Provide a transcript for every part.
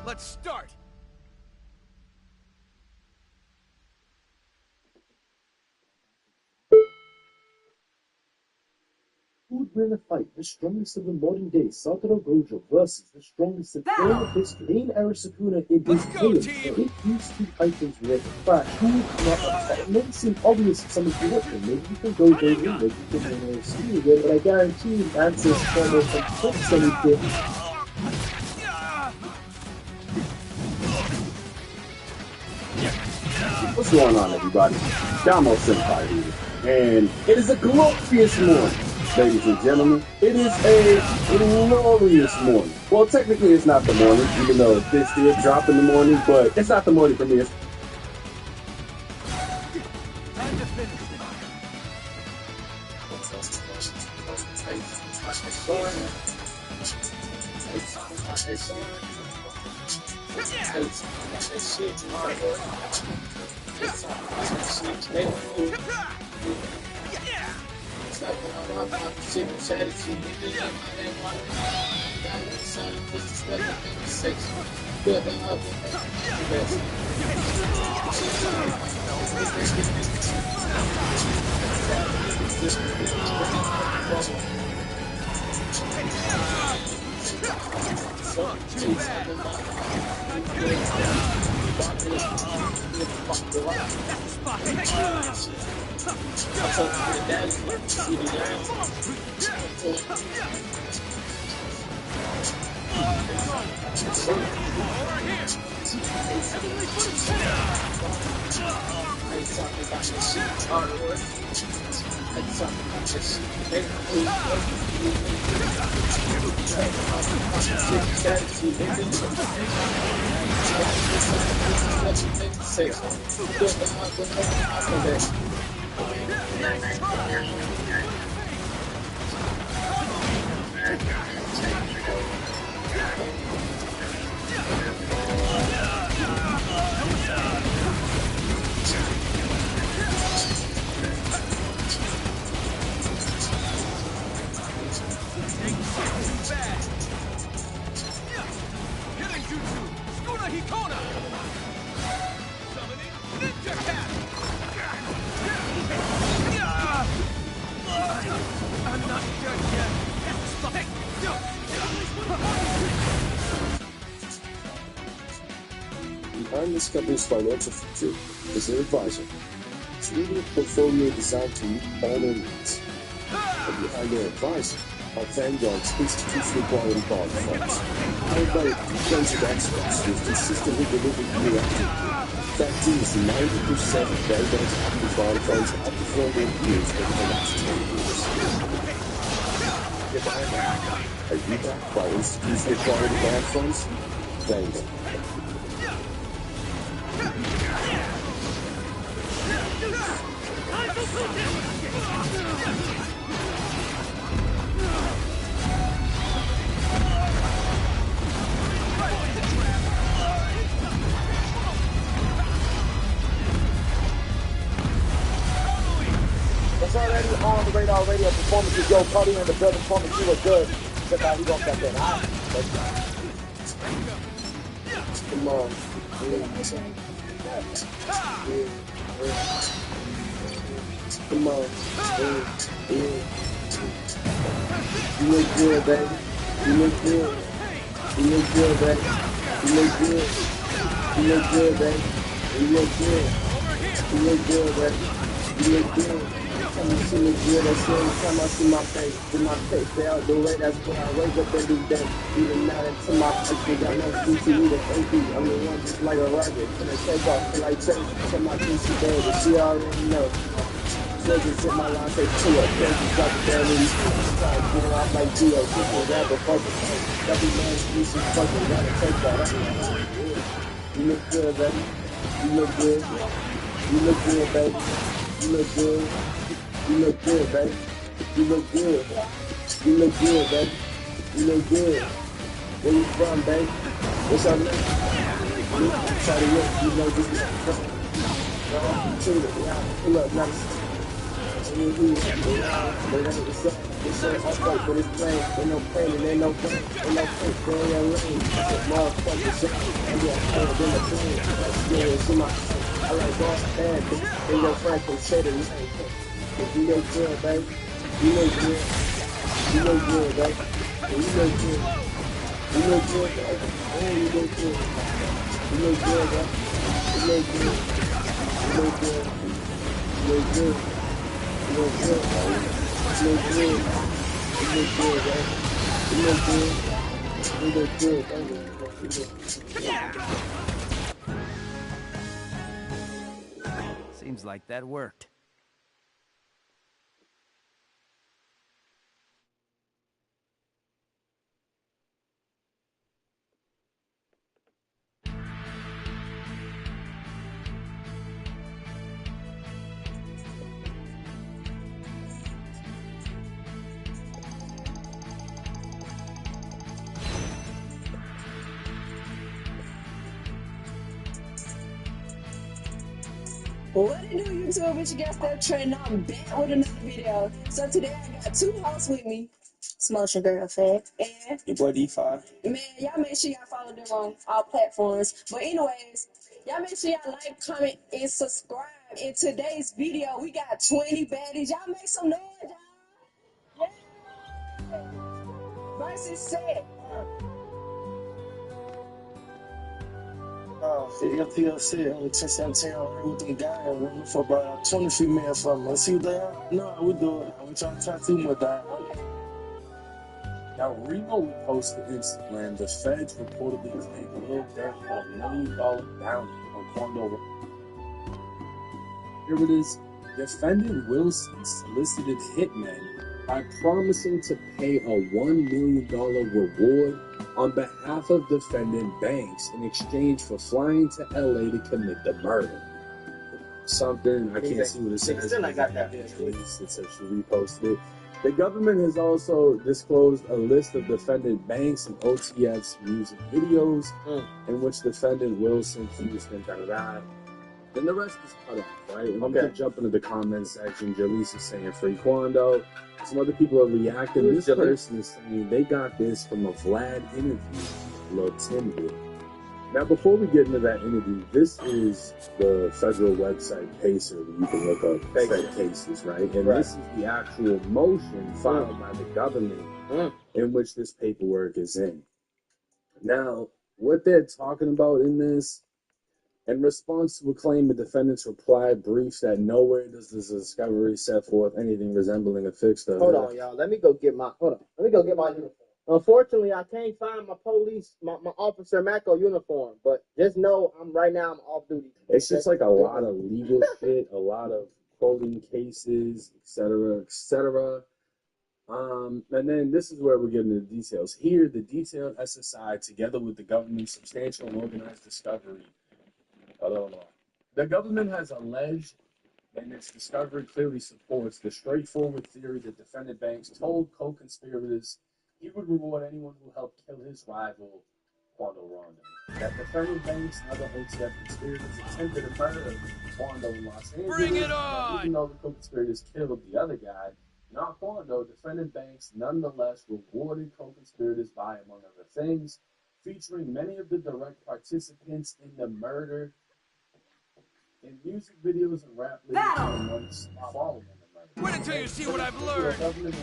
Let's start! Who would win a fight? The strongest of the modern day Satoru Gojo versus the strongest of all of history. Pain Arasakuna in his chaos, and if these two items were to crash, who would come out on top? It may seem obvious to some of you watching. Maybe you can Gojo win, maybe you can Arasakuna win, but I guarantee you the answer is further complex than it did. What's going on, everybody? Damo Senpai here, and it is a glorious morning, ladies and gentlemen. It is a glorious morning. Well, technically, it's not the morning, even though this did drop in the morning, but it's not the morning for me. It's Time to finish. Behind this company's financial future is their advisor. It's leading a portfolio designed to meet all their needs. And behind their advisor are Vanguard's institutional quality bond funds, powered by a defense of experts who have consistently delivered year after year. Fact is, 90% of Vanguard's active bond funds outperformed their peers over the last 10 years. Get behind that. Are you backed by institutional quality bond funds? Vanguard. It's already on the radar radio performance with Joe Cuddy and the building performance. You look good. Check out, he gonna get that. All right. Come on. Come on. You look good, baby. You look good. You look good, baby. You look good. You look good, baby. You look good. You look good, baby. You look good. Tell me she look good. That's the only time I see my face. In my face, they all do it. That's when I wake up every day. Even now into my face, they got no CTE to AP. I'm the one just like a rocket. Gonna take off till I take to my DC baby. She already know. Niggas hit my line, say two up. Niggas got the damn in try to get it off like Gio. People rapper, focus. Every man's piece of fucking gotta take that. You look good, baby. You look good. You look good, baby. You look good. You look good, baby. You look good. You look good, baby. You look good. Where you from, baby? What's your name? Try to look, you know, this is pull up, nice. But ain't the same. It's so upright, but it's plain. Ain't no pain and ain't no gain. Ain't no pain, stay in your lane. That motherfucker shit. And yeah, higher than the pain. That's still see my I like boss bad, bitch. And your friend can say the name. Cause you look good, baby. You look good. You look good, baby. And you look good. You look good, baby. And you look good. You look good, baby. You look good. You look good. You look good. You look good, baby. You look good. You look good, baby. You look good. You look good, baby. You look Seems like that worked. What it do, YouTube? It's your guest there, Trent. I'm back with another video. So today I got two hosts with me. Smotion Girl Fat and your boy D5. man, y'all make sure y'all follow them on all platforms. But anyways, y'all make sure y'all like, comment, and subscribe. In today's video, we got 20 baddies. Y'all make some noise, y'all. Yeah. Versus set. FPLC, only 10-17 on with them guys. We're looking for about 20 female for me. Let's see what they are. No, we do it. We trying to talk too much, dog. Now, Remo posted to Instagram, the feds reportedly claimed Lil Durk had $1 million bounty on Quando. Here it is. Defendant Wilson solicited hitmen by promising to pay a $1 million reward on behalf of defendant Banks in exchange for flying to LA to commit the murder. Something, I can't see what it says. Still, I got that. It says she reposted it. The government has also disclosed a list of defendant Banks and OTF's music videos in which defendant Wilson accused him, Then the rest is cut off, right? And I'm going to jump into the comment section. Jaleese is saying free Quando. Some other people are reacting. This person is saying they got this from a Vlad interview, Lil Tim did. Now, before we get into that interview, this is the federal website Pacer where you can look up fed cases, right? And this is the actual motion filed by the government in which this paperwork is in. Now, what they're talking about in this, in response to a claim, the defendant's reply briefs that nowhere does this discovery set forth anything resembling a fixed. Hold on, y'all. Let me go get my uniform. Unfortunately, I can't find my my Officer Mako uniform, but just know I'm off duty. It's just like a lot of legal shit, a lot of quoting cases, etc., etc. And then this is where we're getting the details. Here, the detailed SSI, together with the government's substantial and organized discovery. The government has alleged, and its discovery clearly supports the straightforward theory that defendant Banks told co-conspirators he would reward anyone who helped kill his rival, Quando Rondo. That defendant Banks and other OTF conspirators attempted a murder of Quando in Los Angeles. Bring it on! Even though the co-conspirators killed the other guy, not Quando, defendant Banks nonetheless rewarded co-conspirators by, among other things, featuring many of the direct participants in the murder in music videos and rap lyrics in months following the murder. Wait until you see what I've learned! The government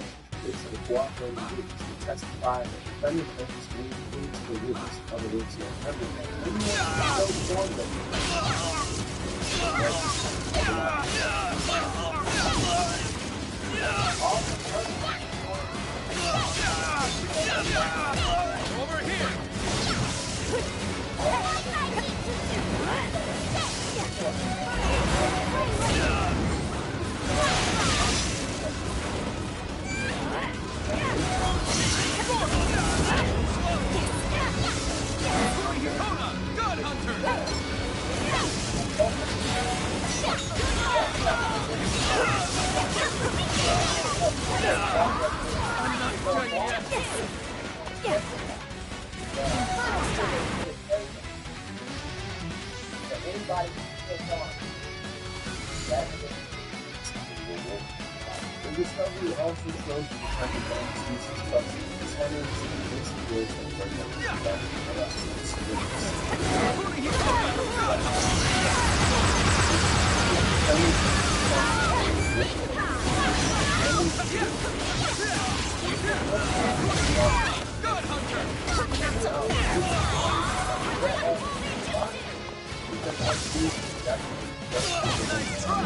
is to cooperate with witnesses to testify that defendant Banks communicated to the witness of other witnesses and everything. Over here! God Hunter! I'm not done yet. also shows you the type of bonus used plus 10 basic skills and break down the God Hunter! Nice try! God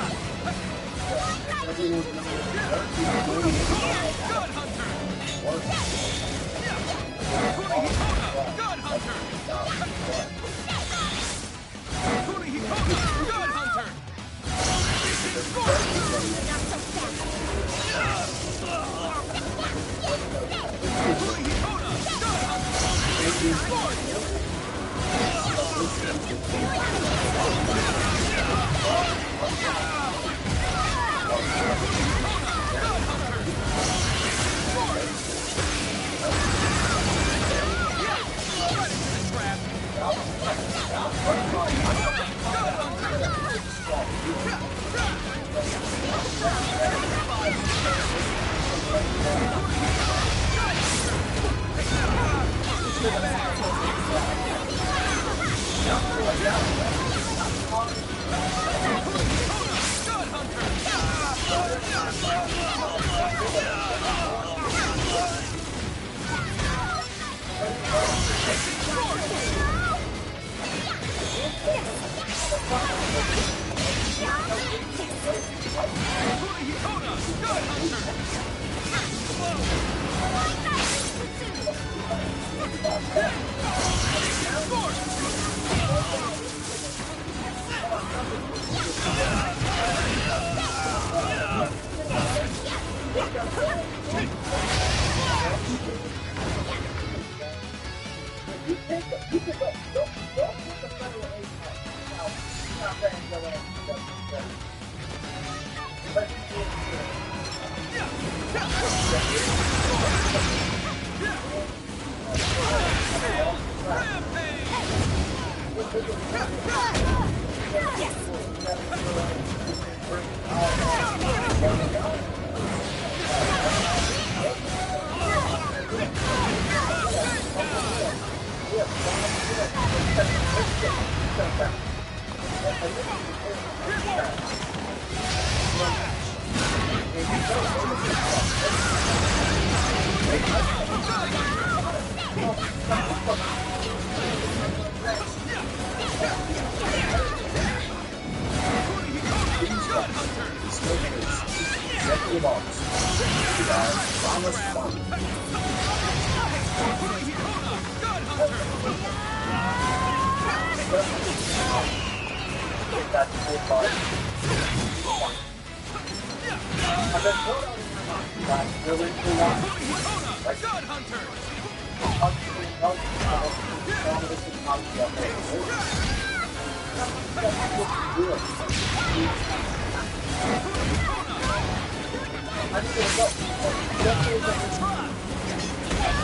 Hunter! God Hunter! God Hunter! God Hunter! God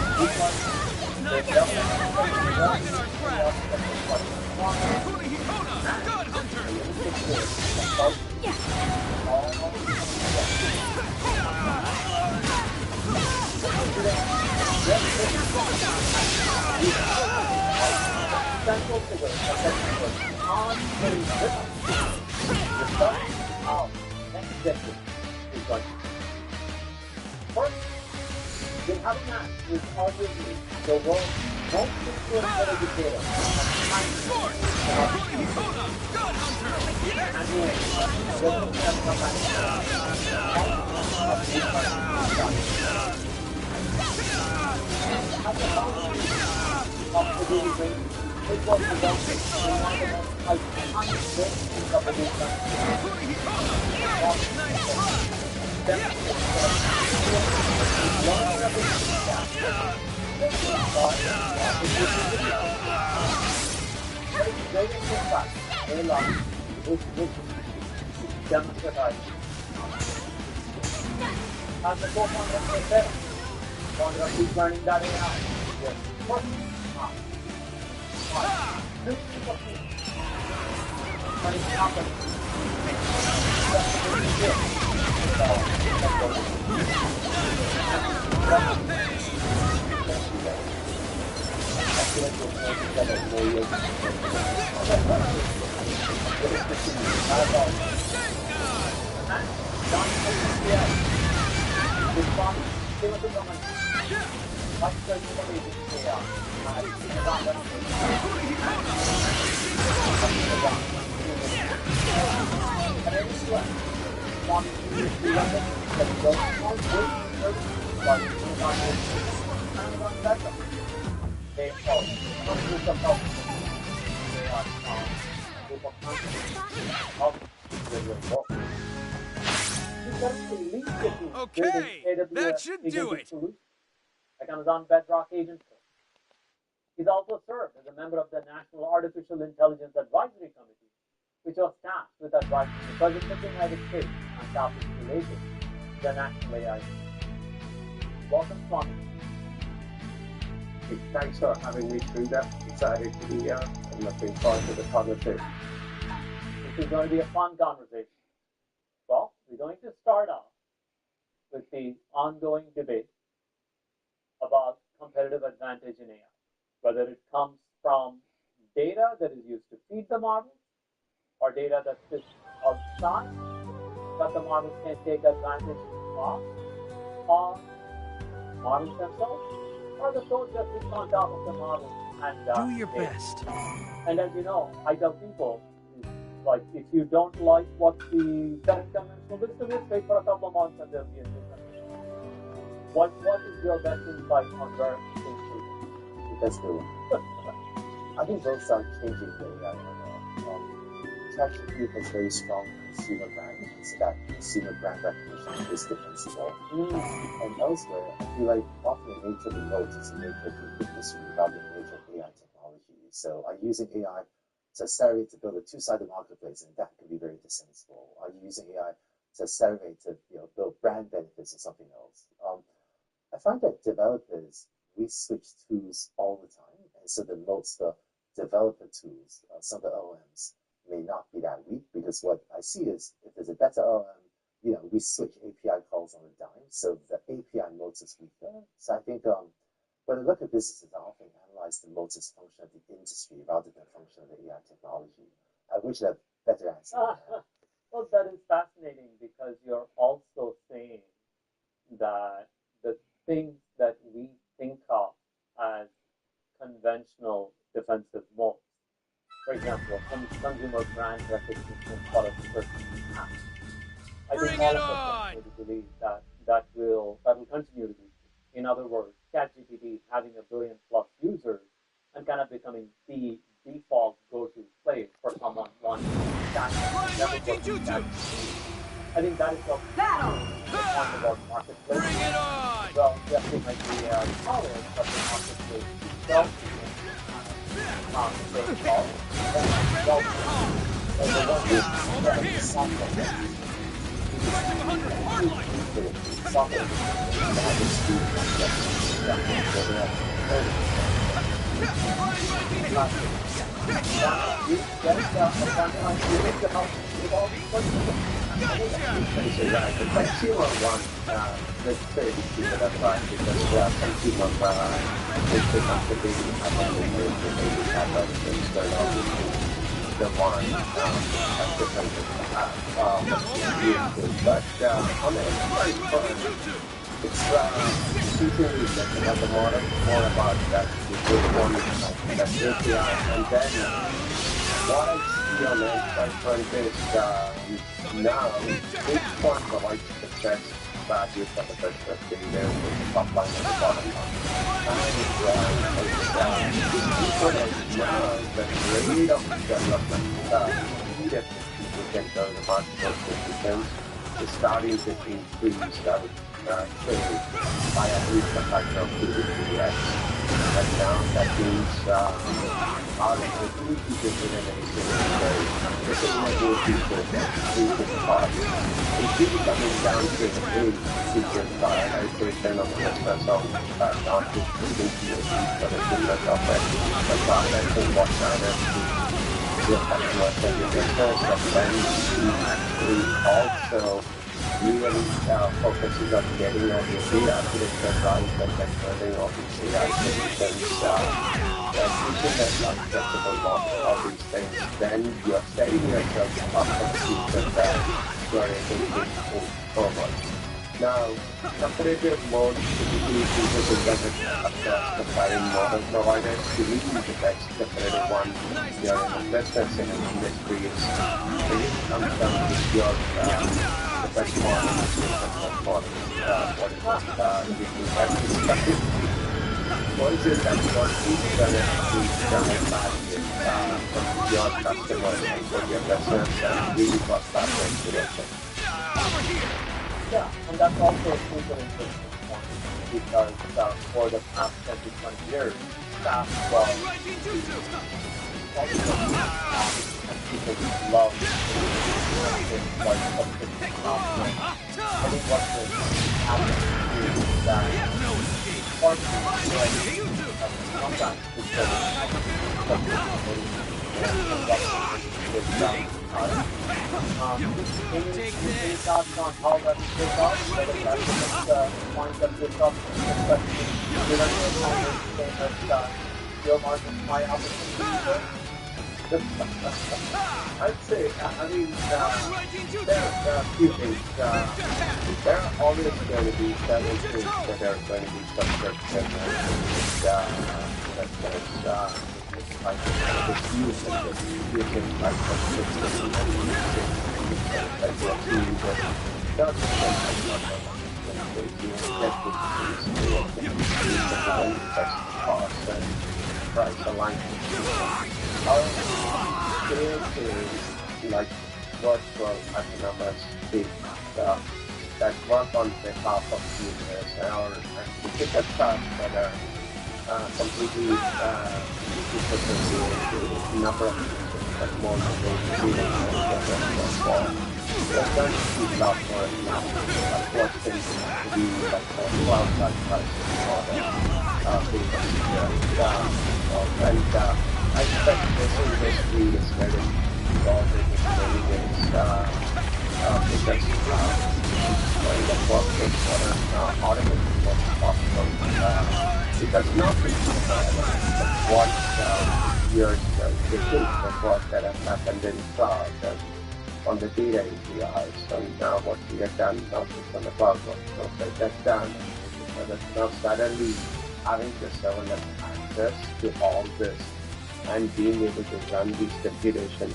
Hunter! Central to the on next decade is like first, they have not with arguably the world's most influential educator. God learning that AI. Okay, that should do it. Like Amazon Bedrock Agent. He's also served as a member of the National Artificial Intelligence Advisory Committee, which was tasked with advising the President of the United States on topics related to the national AI. Welcome, Swami. Thanks for having me through that. Excited to be here. I'm looking forward to the conversation. This is going to be a fun conversation. Well, we're going to start off with the ongoing debate about competitive advantage in AI, whether it comes from data that is used to feed the model or data that sits outside that the models can take advantage of, or models themselves, or the code just sits on top of the model and Do your best. And as you know, I tell people, like, if you don't like what the current conventional wisdom is, wait for a couple of months and there'll be a different. What is your best insight on where things are? That's the one. I think both are changing the AI. ChatGPT has very strong consumer brand, so that consumer brand recognition is defensible. And elsewhere, I feel like often the nature of the moat is the nature of the industry rather than the nature of AI technology. So are you using AI to accelerate to build a two-sided marketplace, and that can be very defensible. Are you using AI to accelerate to build brand benefits or something else? I find that developers, we switch tools all the time, and so the moats, the developer tools, some of the LLMs may not be that weak, because what I see is if there's a better LLM, we switch API calls on a dime, so the API moat is weaker. So I think when I look at businesses, I often analyze the moat as function of the industry rather than function of the AI technology. I wish I had a better answer. Well, that is fascinating, because you're also saying that the things that we think of as conventional defensive moats, for example, consumer brand recognition for a certain app, I think all of us can believe that will continue to be. In other words, ChatGPT having 1 billion plus users and kind of becoming the default go-to place for someone wanting to chat. I think that is what the point about marketplace. Bring it on! Well, yes, it might be powered, but the marketplace itself they call Over here! Collective 100 The consumer wants let's say people that buy because they are consumer it's become the big the one that's different but on the enterprise front, it's usually looking at the more about that the one that API, and then what I see on the enterprise front is now each one provides the best value from the perspective there with the top line and the bottom line. And now the rate of development needed to get the market systems is starting to increase by at least a factor of 2 to 3x. And now that means our ability to innovation is very it's really coming down to the big feature side. I say 10 of the express of not just the but the similar software. But I think what matters is your customers and your business, but then you actually also really focuses on getting all the data architecture right and then learning all these data architectures, teaching them like flexible model, all these things, then you're setting yourself up for the future that you are able to move forward. Now, competitive mode typically uses internet across the firing model providers to lead the best competitive one. You're in the business in an industry, it really comes down to your the best model, what is what is it that what each other value from your customers and for your business and really what that direction. Yeah, and that's also a super interesting point because for the past 10 to 20 years, staff was and people love things like something I think what will happen is that partly sometimes any thoughts on how that plays out, whether that's the next point of disruption, especially given your comments saying that your margin high opportunity? I'd say, I mean, there are a few things. There are always going to be several things that are going to be subscription like using like subscription like what you does cost and price alignment. Our experience is like virtual economists that work on behalf of users or typical tasks that are completely number of users, but more than those there's going to be a lot more questions to be like cloud-like pricing and I expect this industry is very evolving in many ways because the process for automation was possible because not what years the work that has happened in cloud on the data APIs. So now what we have done now is on the cloud workflow that's done. So that's now suddenly having the serverless access to all this and being able to run these computations.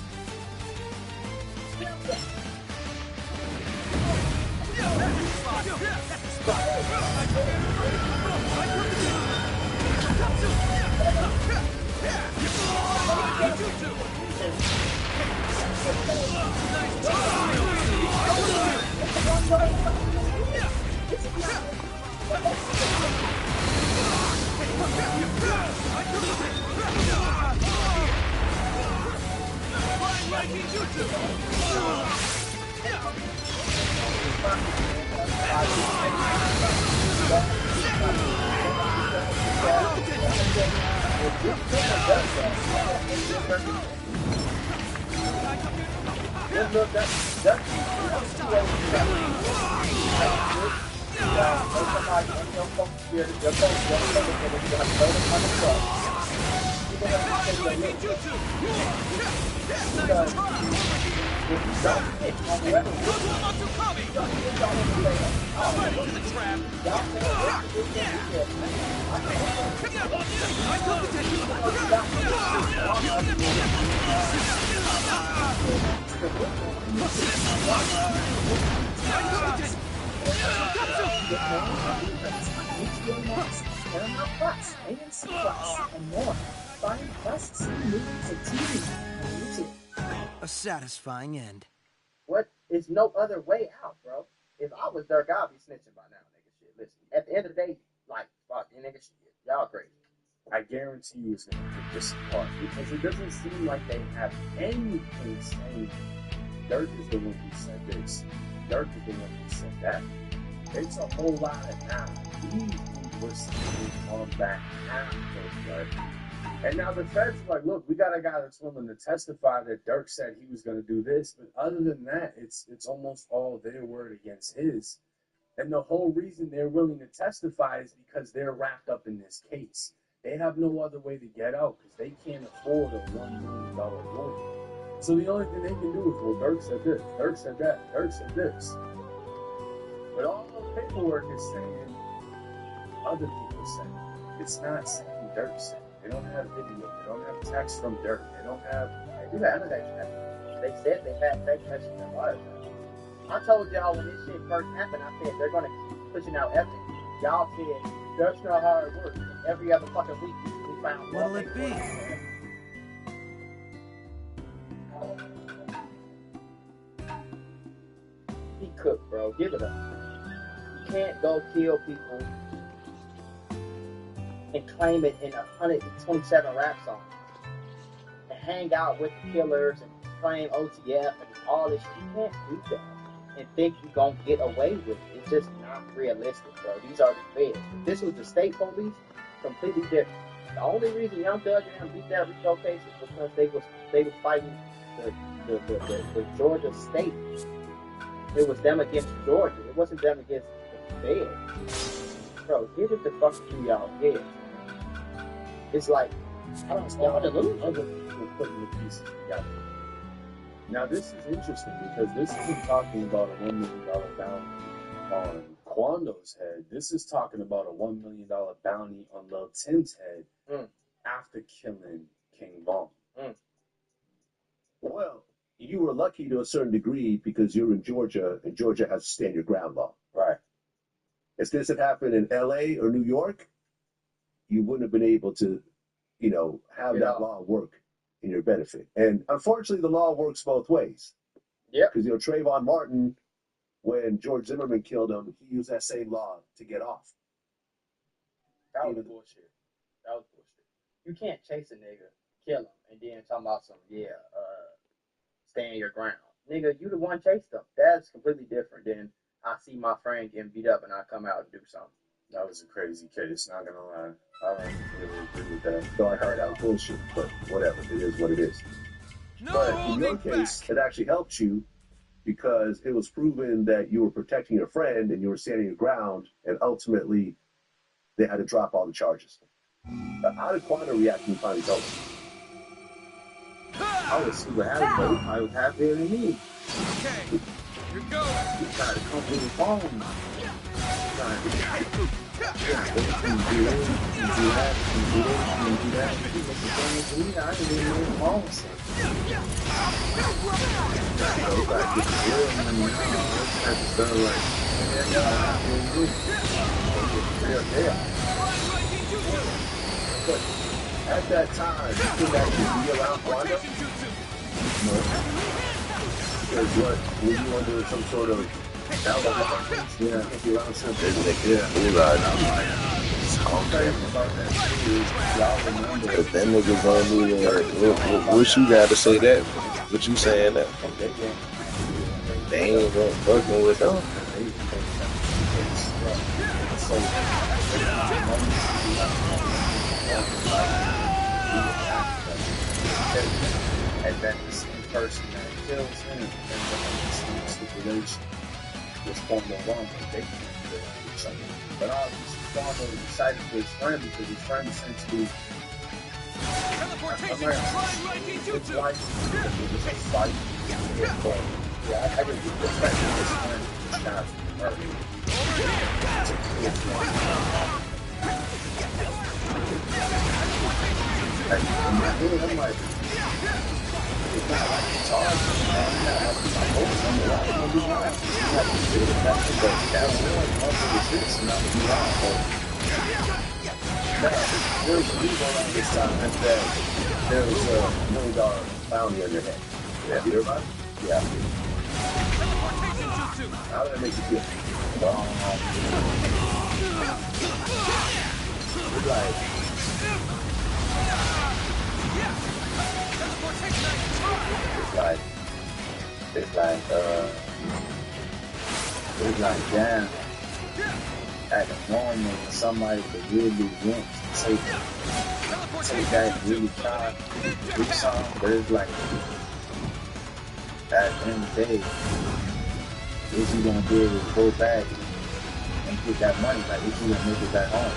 A satisfying end. What is no other way out, bro? If I was their guy, I'd be snitching by now, nigga. Shit, listen. At the end of the day, like, fuck, nigga, shit, y'all crazy. I guarantee you it's going to pick this apart because it doesn't seem like they have anything saying Dirk is the one who said this. Dirk is the one who said that. It's a whole lot of now. These were saying on that after Dirk. And now the feds are like, look, we got a guy that's willing to testify that Dirk said he was going to do this. But other than that, it's almost all their word against his. And the whole reason they're willing to testify is because they're wrapped up in this case. They have no other way to get out because they can't afford a $1 million lawyer. So the only thing they can do is, well, Dirk said this, Dirk said that, Dirk said this. But all the paperwork is saying other people said it. It's not saying Dirk said it. They don't have video. They don't have text from Dirk. They don't have. They do have text. They said they had text messages and wires. I told y'all when this shit first happened, I said they're gonna keep pushing out evidence. Y'all said that's not how it works. And every other fucking week we found. What'll it be? He cooked, bro. Give it up. You can't go kill people and claim it in 127 rap songs and hang out with the killers and claim OTF and all this shit. You can't do that and think you're gonna get away with it. It's just not realistic, bro. These are the feds. If this was the state police, completely different. The only reason Young Thug and them beat that Rico case is because they was fighting the Georgia state. It was them against Georgia. It wasn't them against the feds. Bro, get it the fuck through y'all head. It's like, I don't know, other people putting the pieces together. Now this is interesting because this isn't talking about a $1 million bounty on Quando's head. This is talking about a $1 million bounty on Lil Tim's head after killing King Von. Well, you were lucky to a certain degree because you're in Georgia, and Georgia has stand your ground law. Right. If this had happened in LA or New York, you wouldn't have been able to, have that law work in your benefit. And unfortunately, the law works both ways. Yeah. Because, Trayvon Martin, when George Zimmerman killed him, he used that same law to get off. That was bullshit. You can't chase a nigga, kill him, and then talk about some, stand your ground. Nigga, you the one chased him. That's completely different than I see my friend getting beat up and I come out and do something. That was a crazy case, not gonna lie. I don't really agree with that. So I heard that was bullshit, but whatever, it is what it is. No But in holding your case, back. it actually helped you because it was proven that you were protecting your friend and you were standing your ground, and ultimately they had to drop all the charges. How did Quando react when you finally told him? I was super happy, but he probably was happier than me. Okay, here goes. He tried to come through the phone. At that time, you couldn't actually be around Quando? No. Because what? Were you under some sort of alcohol? Yeah. Can't be around something. Cause that nigga gonna be like, what you gotta say that? What you saying that? They ain't fucking with them. And then the same person that kills him ends up in the same situation with Quando One, but they can't do each other. But obviously, Quando decided for his friend because his friend essentially Teleportation flying right into his life was a fight. Yeah, I didn't get the fact that his friend was not murdered. And in my head, I'm like, it's not like it's hard, man. It's not like it's like, oh, I'm gonna be lying. You have to do it. That's the best. That's one of the tricks not to be lying. Now, there was a reason around this time that there was a $1 million bounty on your head. Yeah, you hear about it? Yeah. How did that make you feel? It's like, it's like, damn. at the moment somebody could really want to take that and really try to do something, but it's like at the end of the day, is you gonna be able to go back and get that money? Like, is you gonna make it back home?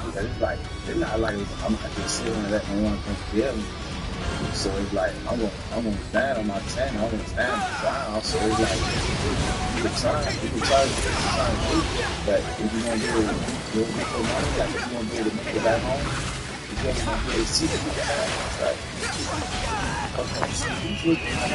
Because it's like, it's not like I'm not just sitting and let no one come kill me. So it's like I'm gonna stand on my 10, I'm gonna stand on the ground. So it's like you can try to do it, but if you're gonna be able to do it for money, like if you're gonna be able to make it back home, you're just gonna be able to see it back home. It's like, okay, so these looking at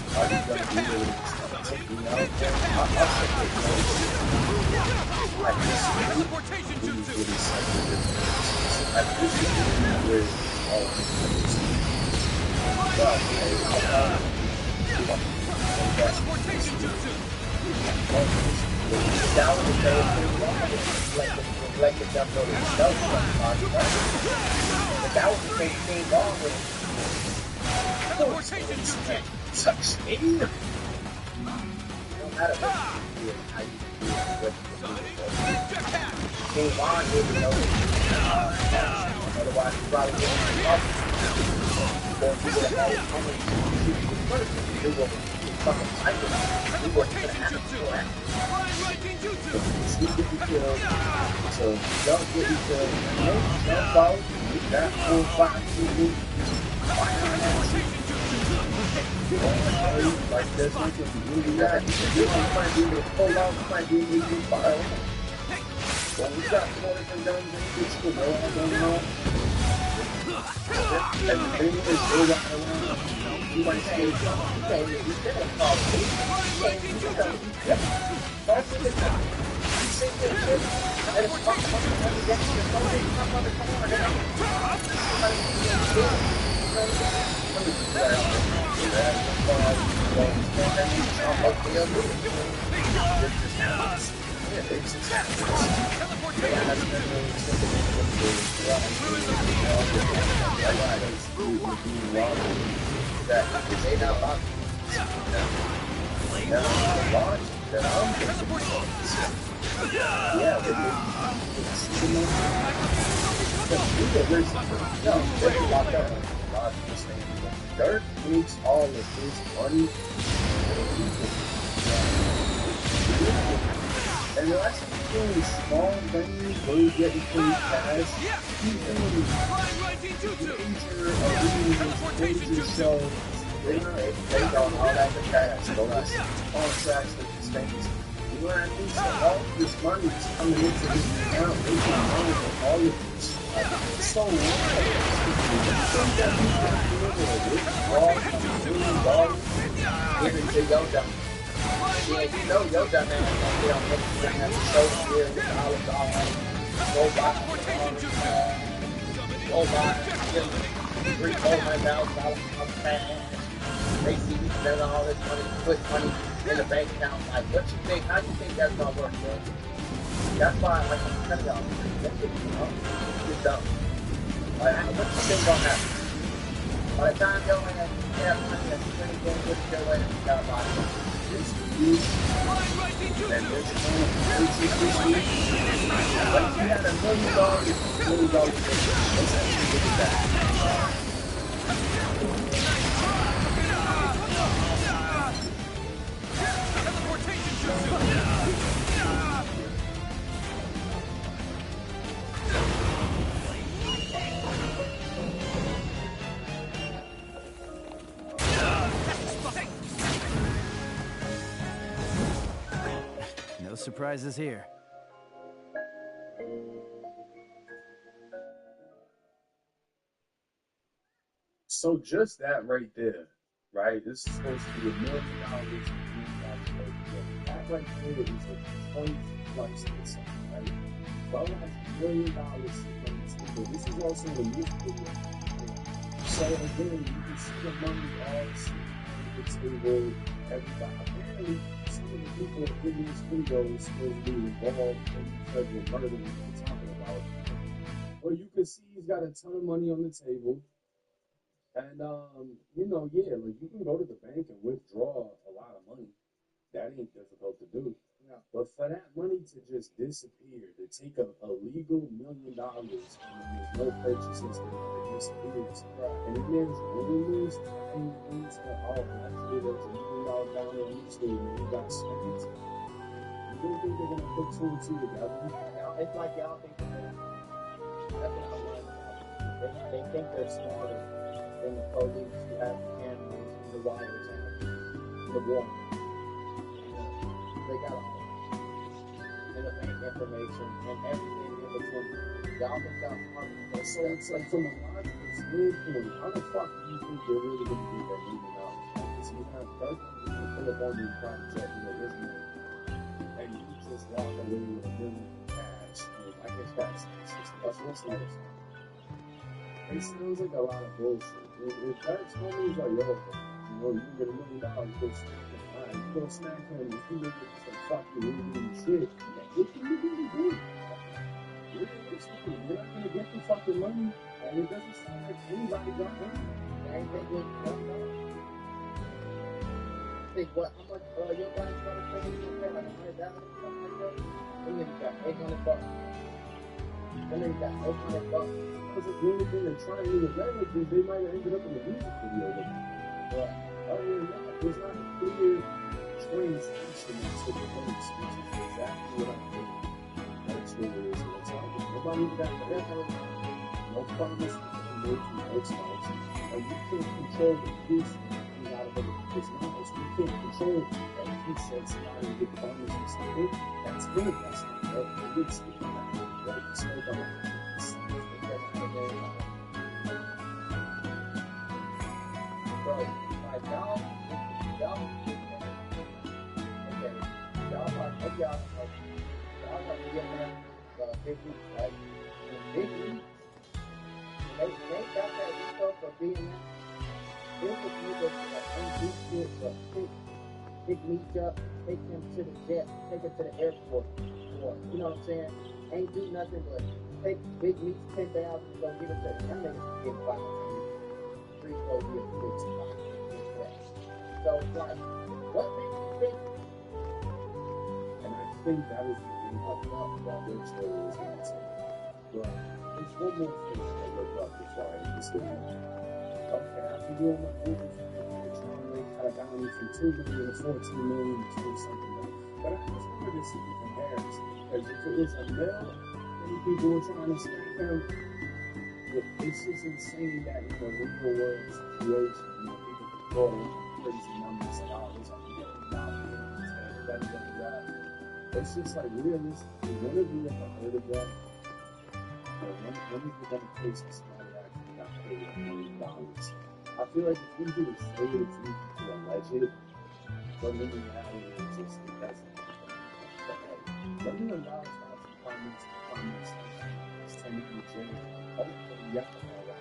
are you gonna be able to take me out? I'll take it. Like this really something. Like this is where all of this that was the first thing like the jump over itself. But that was the first thing wrong with it. Touch me. No matter what you do, how you do it, King Von didn't know it. Otherwise, he probably wouldn't have or he would have had it on first. He would fucking type it. He wasn't going to have it for that. So don't get each other. Don't follow. You got 4, 5, 2, like this, you can do that. You might be able to pull out, you might be able to fire. When we got more than guns in this school, no one don't know. Everything is good around. You might say, okay, you can't follow me. You can't do that. That's what it's like. You say this shit, and it's fucking up against your phone, you come on the corner, Dirk makes all of his money, and unless he's doing small venues where you get to pay cash, he's doing major shows. They don't all that the cash, those contracts with these things. You know what I mean? So all this money is coming into his account, making money with all of this. So what? Even to Yoda. Yeah, you know Yoda, man. You know, make you have to show here with all of the go buy $300,000 cash. They see you spend all this money, put money in the bank account. Like, what you think? How do you think that's gonna work, man? That's why, like, I'm telling y'all, that shit, you know, it's dumb. Like, what you think gonna happen? By the time y'all have money and anything with your way, you gotta buy it. This is and this is but if you had $1 million, let's actually get it back. No surprises here. So just that right there, right? This is supposed to be $1 million. That right there is a 20 plus percent, right? Well, that's $1 million. This is also a new video. So again, you can see the money all sitting at the table. Everybody, apparently, some of the people in these videos will be involved in federal murder we're talking about. Well, you can see he's got a ton of money on the table. And you know, yeah, like you can go to the bank and withdraw a lot of money. That ain't difficult to do. Yeah. But for that money to just disappear, to take a legal $1 million and then there's no purchase history and it disappears. And then there's rumors flying into, oh, actually there was $1 million down on the street and he got smacked. You don't think they're gonna put two and two together? It's like y'all think that's what I learned about. They think they're smarter than the police who have the cameras and the wires and the warrant. They got all and the bank information and everything in between. Y'all think y'all smarter. So it's like from a logical standpoint, how the fuck do you think they're really gonna get that $1 million back? Because you have Kirk and pull up on you private jet, you know, there's money. And you just walk away with $1 million in cash. And I guess that's what's like. It sounds like a lot of bullshit. If Kirk's homie is like, yo, you know, you can get $1 million, go smack him. Alright, you go smack him. If you make it some fuck you, you do shit. What can you really do? Realistically, you're not gonna get the fucking money, and it doesn't sound like anybody got money. Anything with $1. Think what? How much your guys started paying you there? Like $100 something like that? Them niggas got $800. Them niggas got $800. Because if the only thing they're trying to leverage is they might have ended up in a music video with them. But other than that, there's not a clear translation to the lyrics, which is exactly what I think. That's what it is. What's happening. Nobody got the record. No promise, no motion, no expense. And you can't control the use coming out of his mouth. So you can't control that he said somebody would get promised or something. That's him. That's not what they did speak about. Right? It's no about Bro, like y'all, okay, y'all like to get them big weeks, right? And big weeks, they got that info for being there. It was niggas that ain't do shit but pick me up, take him to the jet, take him to the airport, or you know what I'm saying? Ain't do nothing but take big meats, 10,000 and go give it to them. Them niggas get 5 3, 4 years, 6, 5. So it's like, what makes you think? And I think that was the thing I thought about their story was going to say. But there's one more thing I looked up before I end this video. Okay, after doing my movies, they're trying to make a bounty from $2 million to $14 million to something like that. But I just wanted to see the comparison. Because if it was a mill, many people were trying to smack him. It's just insane that in the real world situation, you know, people can throw crazy numbers like, oh, there's $1 million. It's just like realistically, when have you ever heard of that? Or when have you ever faced somebody that actually got paid $1 million? I feel like it's easy to say it's easy to allege it, but in reality, it's just, it doesn't happen. $1 million not some comments, it's 10 years jail. You have to know that.